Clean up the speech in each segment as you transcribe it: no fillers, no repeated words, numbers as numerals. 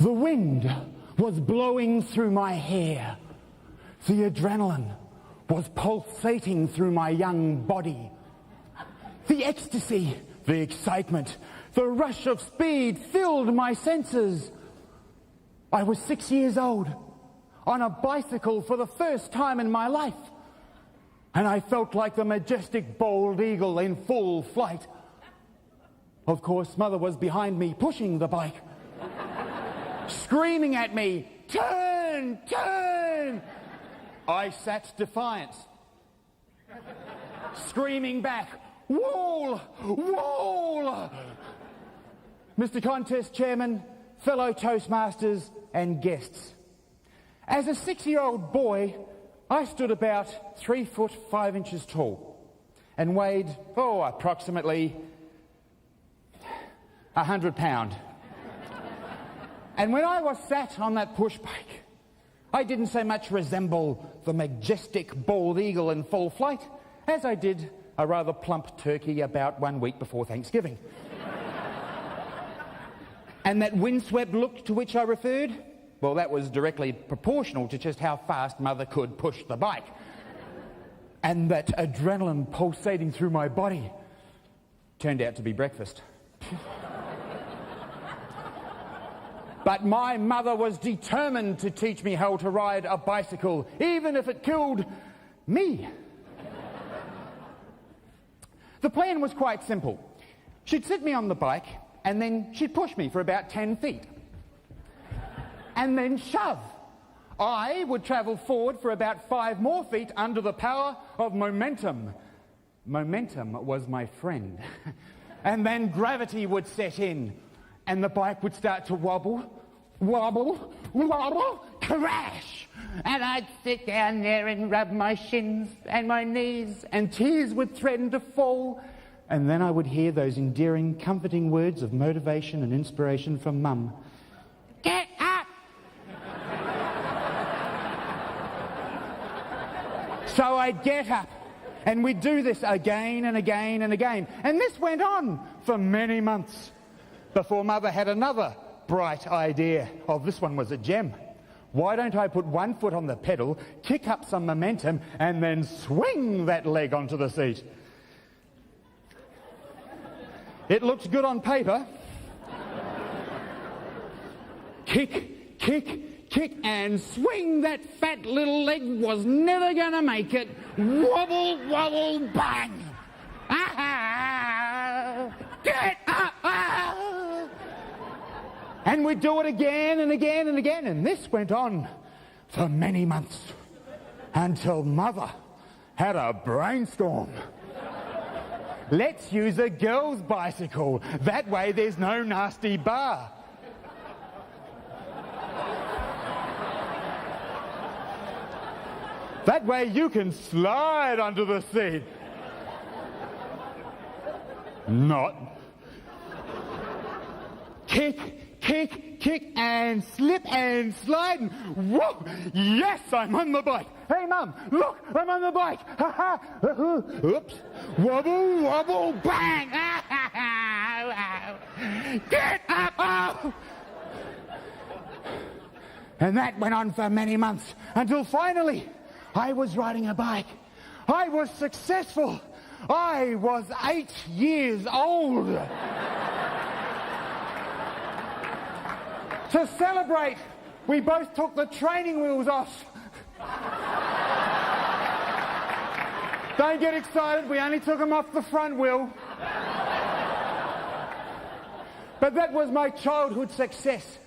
The wind was blowing through my hair. The adrenaline was pulsating through my young body. The ecstasy, the excitement, the rush of speed filled my senses. I was 6 years old, on a bicycle for the first time in my life, and I felt like the majestic bald eagle in full flight. Of course, Mother was behind me, pushing the bike, screaming at me, "Turn, turn!" I sat defiant, screaming back, "Wall, wall!" Mr. Contest Chairman, fellow Toastmasters and guests, as a 6-year-old boy, I stood about 3 foot 5 inches tall and weighed, approximately 100 pounds. And when I was sat on that push bike, I didn't so much resemble the majestic bald eagle in full flight as I did a rather plump turkey about 1 week before Thanksgiving. And that windswept look to which I referred, well, that was directly proportional to just how fast Mother could push the bike. And that adrenaline pulsating through my body turned out to be breakfast. But my mother was determined to teach me how to ride a bicycle, even if it killed me. The plan was quite simple. She'd sit me on the bike, and then she'd push me for about 10 feet. And then shove. I would travel forward for about 5 more feet under the power of momentum. Momentum was my friend. And then gravity would set in, and the bike would start to wobble, wobble, wobble, crash. And I'd sit down there and rub my shins and my knees, and tears would threaten to fall. And then I would hear those endearing, comforting words of motivation and inspiration from Mum. "Get up!" So I'd get up, and we'd do this again and again and again. And this went on for many months before Mother had another bright idea. Oh, this one was a gem. Why don't I put 1 foot on the pedal, kick up some momentum, and then swing that leg onto the seat? It looked good on paper. Kick, kick, kick, and swing. That fat little leg was never going to make it. Wobble, wobble, bang. Ah, get up. Ah. And we'd do it again and again and again. And this went on for many months until Mother had a brainstorm. Let's use a girl's bicycle. That way there's no nasty bar. That way you can slide onto the seat. Not. Kick, kick, kick, and slip and slide. And whoa! Yes, I'm on the bike. Hey, Mum, look, I'm on the bike. Ha ha. Oops. Wobble, wobble, bang. Get up. Oh. And that went on for many months until finally I was riding a bike. I was successful. I was 8 years old. To celebrate, we both took the training wheels off. Don't get excited, we only took them off the front wheel. But that was my childhood success.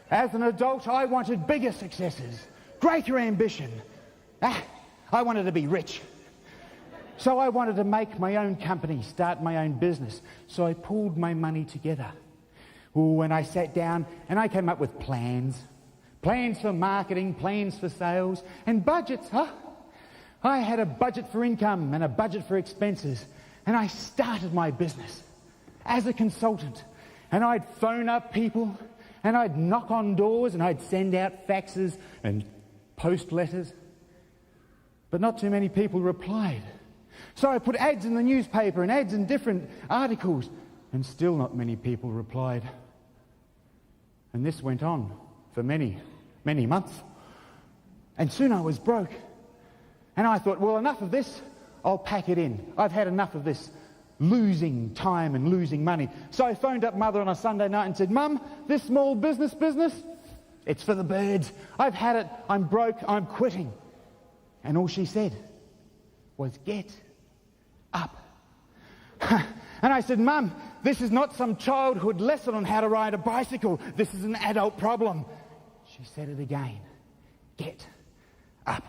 As an adult, I wanted bigger successes, greater ambition. I wanted to be rich. So I wanted to make my own company, start my own business. So I pulled my money together. And I sat down and I came up with plans. Plans for marketing, plans for sales, and budgets. I had a budget for income and a budget for expenses. And I started my business as a consultant. And I'd phone up people, and I'd knock on doors, and I'd send out faxes and post letters. But not too many people replied. So I put ads in the newspaper and ads in different articles, and still not many people replied. And this went on for many, many months. And soon I was broke. And I thought, well, enough of this. I'll pack it in. I've had enough of this losing time and losing money. So I phoned up Mother on a Sunday night and said, Mum, this small business, it's for the birds. I've had it. I'm broke. I'm quitting. And all she said was, get up. And I said, Mum, this is not some childhood lesson on how to ride a bicycle. This is an adult problem. She said it again. Get up.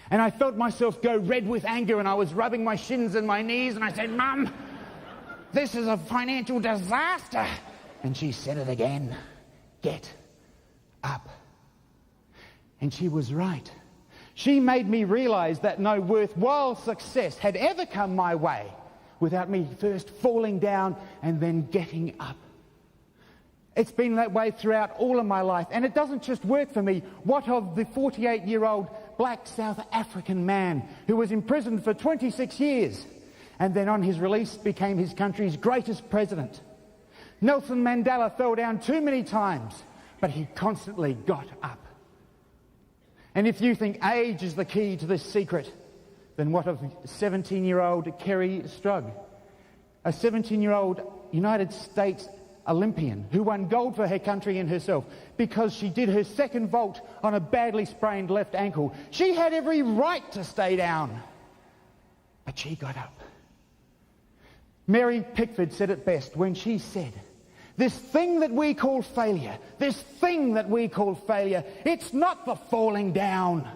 And I felt myself go red with anger, and I was rubbing my shins and my knees, and I said, Mum, this is a financial disaster. And she said it again. Get up. And she was right. She made me realize that no worthwhile success had ever come my way without me first falling down and then getting up. It's been that way throughout all of my life, and it doesn't just work for me. What of the 48-year-old black South African man who was imprisoned for 26 years and then on his release became his country's greatest president? Nelson Mandela fell down too many times, but he constantly got up. And if you think age is the key to this secret, then what of 17-year-old 𝐃𝐚𝐯𝐿, a 17-year-old United States Olympian who won gold for her country and herself because she did her second vault on a badly sprained left ankle. She had every right to stay down, but she got up. Mary Pickford said it best when she said, this thing that we call failure, it's not the falling down,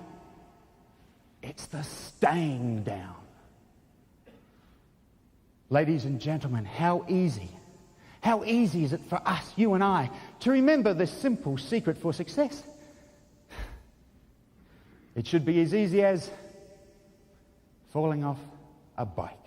it's the staying down. Ladies and gentlemen, how easy is it for us, you and I, to remember this simple secret for success? It should be as easy as falling off a bike.